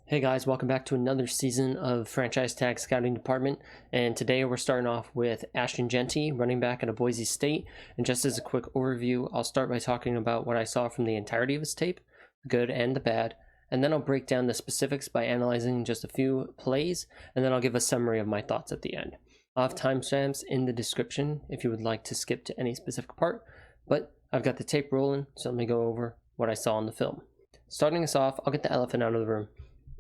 Hey guys, welcome back to another season of Franchise Tag Scouting Department, and today we're starting off with Ashton Jeanty, running back out of Boise State. And just as a quick overview, I'll start by talking about what I saw from the entirety of his tape, the good and the bad, and then I'll break down the specifics by analyzing just a few plays, and then I'll give a summary of my thoughts at the end. I'll have timestamps in the description if you would like to skip to any specific part, but I've got the tape rolling, so let me go over what I saw in the film. Starting us off, I'll get the elephant out of the room.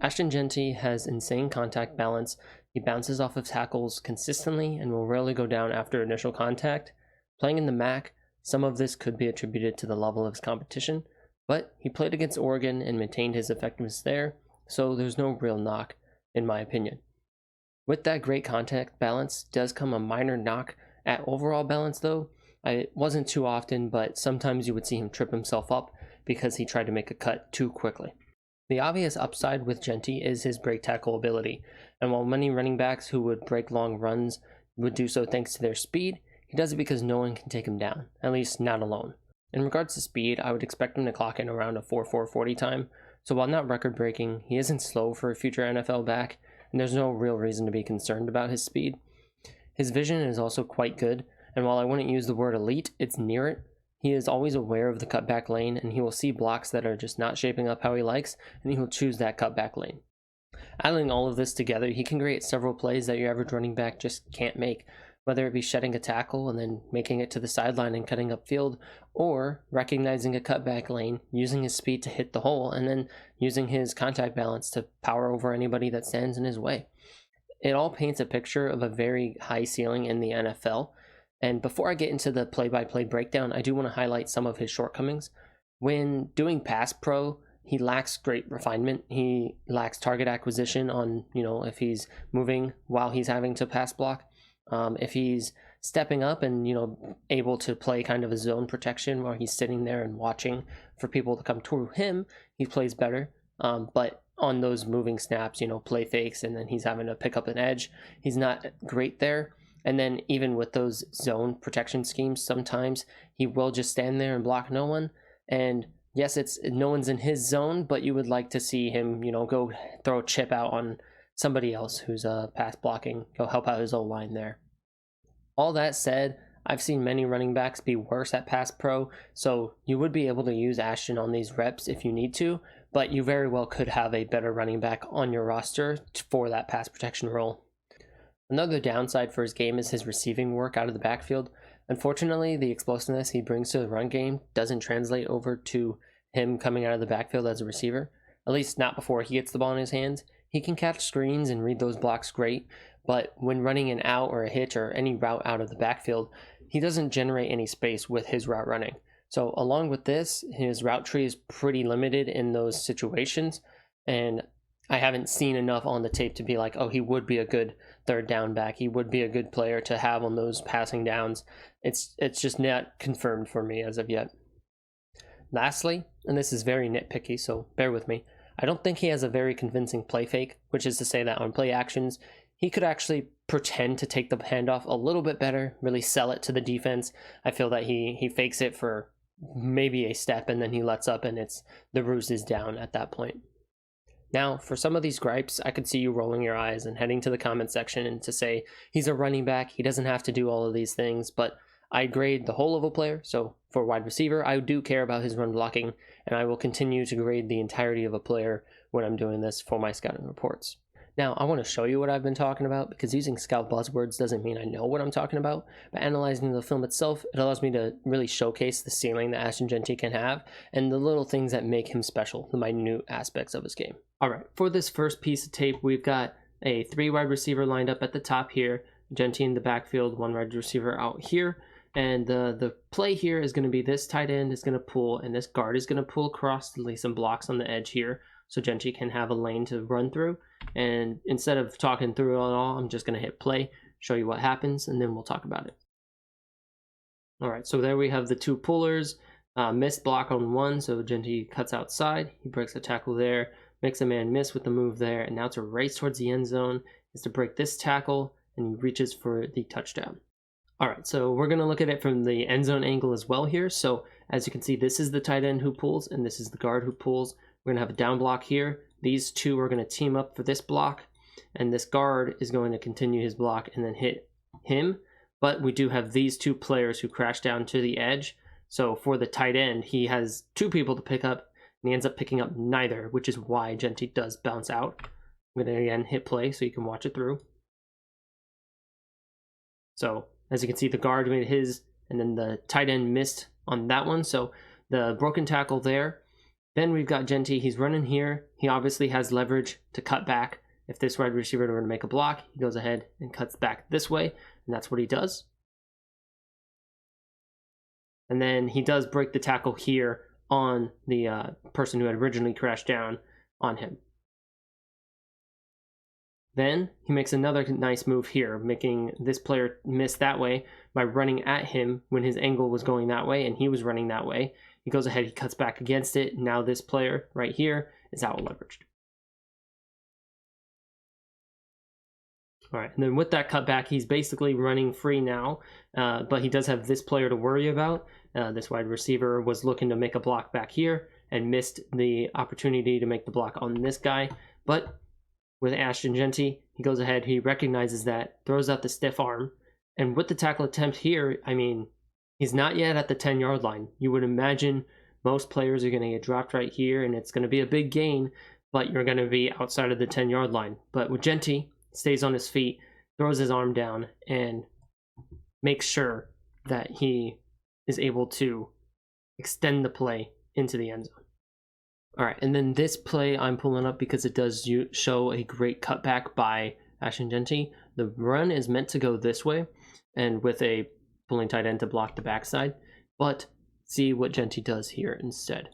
Ashton Jeanty has insane contact balance. He bounces off of tackles consistently and will rarely go down after initial contact. Playing in the MAC, some of this could be attributed to the level of his competition, but he played against Oregon and maintained his effectiveness there, so there's no real knock, in my opinion. With that great contact balance does come a minor knock at overall balance though. It wasn't too often, but sometimes you would see him trip himself up because he tried to make a cut too quickly. The obvious upside with Jeanty is his break tackle ability, and while many running backs who would break long runs would do so thanks to their speed, he does it because no one can take him down, at least not alone. In regards to speed, I would expect him to clock in around a 4.440 time, so while not record-breaking, he isn't slow for a future NFL back, and there's no real reason to be concerned about his speed. His vision is also quite good, and while I wouldn't use the word elite, it's near it. He is always aware of the cutback lane, and he will see blocks that are just not shaping up how he likes, and he will choose that cutback lane. Adding all of this together, he can create several plays that your average running back just can't make, whether it be shedding a tackle and then making it to the sideline and cutting upfield, or recognizing a cutback lane, using his speed to hit the hole, and then using his contact balance to power over anybody that stands in his way. It all paints a picture of a very high ceiling in the NFL. And before I get into the play-by-play breakdown, I do want to highlight some of his shortcomings. When doing pass pro, he lacks great refinement. He lacks target acquisition on, if he's moving while he's having to pass block. If he's stepping up and, able to play kind of a zone protection where he's sitting there and watching for people to come to him, he plays better. But on those moving snaps, play fakes, and then he's having to pick up an edge, he's not great there. And then even with those zone protection schemes, sometimes he will just stand there and block no one. And yes, it's no one's in his zone, but you would like to see him, go throw a chip out on somebody else who's pass blocking, go help out his own line there. All that said, I've seen many running backs be worse at pass pro, so you would be able to use Ashton on these reps if you need to, but you very well could have a better running back on your roster for that pass protection role. Another downside for his game is his receiving work out of the backfield. Unfortunately, the explosiveness he brings to the run game doesn't translate over to him coming out of the backfield as a receiver, at least not before he gets the ball in his hands. He can catch screens and read those blocks great, but when running an out or a hitch or any route out of the backfield, he doesn't generate any space with his route running. So along with this, his route tree is pretty limited in those situations, and I haven't seen enough on the tape to be like, oh, he would be a good third down back. He would be a good player to have on those passing downs. It's just not confirmed for me as of yet. Lastly, and this is very nitpicky, so bear with me, I don't think he has a very convincing play fake, which is to say that on play actions, he could actually pretend to take the handoff a little bit better, really sell it to the defense. I feel that he fakes it for maybe a step and then he lets up and the ruse is down at that point. Now, for some of these gripes, I could see you rolling your eyes and heading to the comment section and to say, he's a running back, he doesn't have to do all of these things, but I grade the whole of a player, so for wide receiver, I do care about his run blocking, and I will continue to grade the entirety of a player when I'm doing this for my scouting reports. Now, I want to show you what I've been talking about, because using scout buzzwords doesn't mean I know what I'm talking about, but analyzing the film itself, it allows me to really showcase the ceiling that Ashton Jeanty can have, and the little things that make him special, the minute aspects of his game. Alright, for this first piece of tape, we've got a 3 wide receiver lined up at the top here, Jeanty in the backfield, 1 wide receiver out here, and the play here is going to be this tight end is going to pull, and this guard is going to pull across to lay some blocks on the edge here, so Jeanty can have a lane to run through. And instead of talking through it all, I'm just going to hit play, show you what happens, and then we'll talk about it. Alright, so there we have the 2 pullers, missed block on 1, so Jeanty cuts outside, he breaks a tackle there, makes a man miss with the move there, and now to race towards the end zone is to break this tackle, and he reaches for the touchdown. Alright, so we're going to look at it from the end zone angle as well here. So as you can see, this is the tight end who pulls, and this is the guard who pulls. We're going to have a down block here, these two are going to team up for this block, and this guard is going to continue his block and then hit him. But we do have these two players who crash down to the edge. So for the tight end, he has two people to pick up, and he ends up picking up neither, which is why Jeanty does bounce out. I'm going to again hit play so you can watch it through. So as you can see, the guard made his, and then the tight end missed on that one. So the broken tackle there. Then we've got Jeanty. He's running here. He obviously has leverage to cut back. If this wide receiver were to make a block, he goes ahead and cuts back this way, and that's what he does. And then he does break the tackle here on the person who had originally crashed down on him. Then he makes another nice move here, making this player miss that way by running at him when his angle was going that way and he was running that way. He goes ahead, he cuts back against it. Now this player right here is out leveraged. All right, and then with that cutback, he's basically running free now, but he does have this player to worry about. This wide receiver was looking to make a block back here and missed the opportunity to make the block on this guy. But with Ashton Jeanty, he goes ahead, he recognizes that, throws out the stiff arm, and with the tackle attempt here, I mean, he's not yet at the 10-yard line. You would imagine most players are going to get dropped right here, and it's going to be a big gain, but you're going to be outside of the 10-yard line. But with Jeanty, stays on his feet, throws his arm down, and makes sure that he is able to extend the play into the end zone. All right, and then this play I'm pulling up because it does show a great cutback by Ashton Jeanty. The run is meant to go this way, and with a pulling tight end to block the backside, but see what Jeanty does here instead.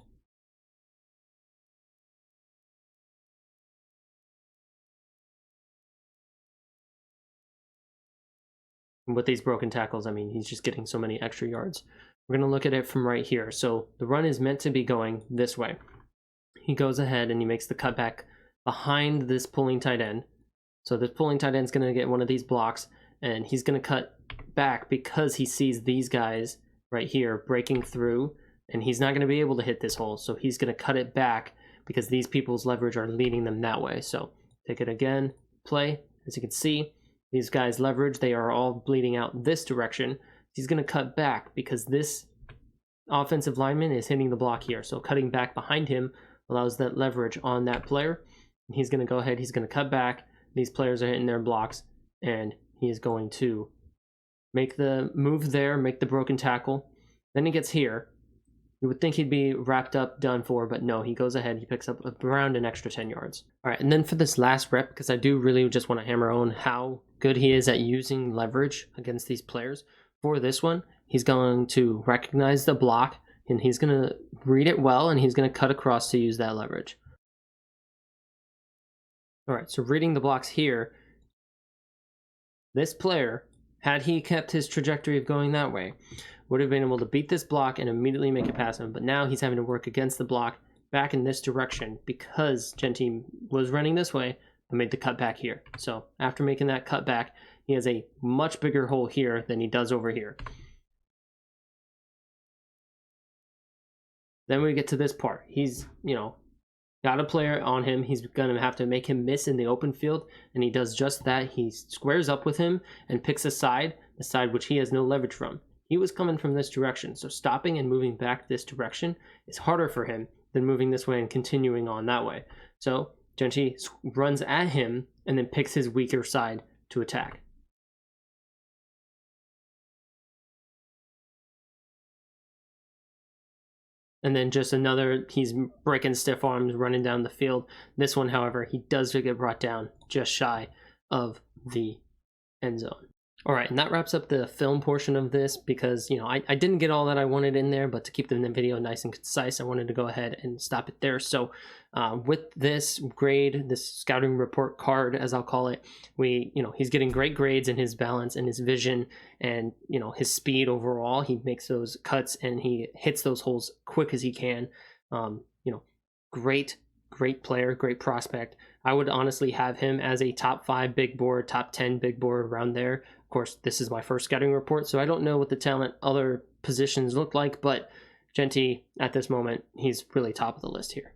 With these broken tackles, I mean, he's just getting so many extra yards. We're going to look at it from right here. So the run is meant to be going this way. He goes ahead and he makes the cutback behind this pulling tight end. So this pulling tight end is going to get one of these blocks, and he's going to cut back because he sees these guys right here breaking through, and he's not going to be able to hit this hole. So he's going to cut it back because these people's leverage are leading them that way. So take it again, play. As you can see, these guys leverage, they are all bleeding out this direction. He's going to cut back because this offensive lineman is hitting the block here. So cutting back behind him allows that leverage on that player. He's going to go ahead, he's going to cut back. These players are hitting their blocks, and he is going to make the move there, make the broken tackle. Then he gets here. You would think he'd be wrapped up, done for, but no, he goes ahead, he picks up around an extra 10 yards. All right, and then for this last rep, because I do really just want to hammer on how good he is at using leverage against these players. For this one, he's going to recognize the block, and he's going to read it well, and he's going to cut across to use that leverage. All right, so reading the blocks here, this player, had he kept his trajectory of going that way, would have been able to beat this block and immediately make it past him. But now he's having to work against the block back in this direction because Jeanty was running this way and made the cut back here. So after making that cut back, he has a much bigger hole here than he does over here. Then we get to this part. He's, got a player on him. He's going to have to make him miss in the open field, and he does just that. He squares up with him and picks a side, the side which he has no leverage from. He was coming from this direction, so stopping and moving back this direction is harder for him than moving this way and continuing on that way. So Jeanty runs at him and then picks his weaker side to attack. And then just another, he's breaking stiff arms, running down the field. This one, however, he does get brought down just shy of the end zone. All right, and that wraps up the film portion of this because, I didn't get all that I wanted in there, but to keep the video nice and concise, I wanted to go ahead and stop it there. So with this grade, this scouting report card, as I'll call it, he's getting great grades in his balance and his vision and, his speed overall. He makes those cuts and he hits those holes quick as he can. Great player, great prospect. I would honestly have him as a top 5 big board, top 10 big board around there. Of course, this is my first scouting report, so I don't know what the talent other positions look like, but Jeanty, at this moment, he's really top of the list here.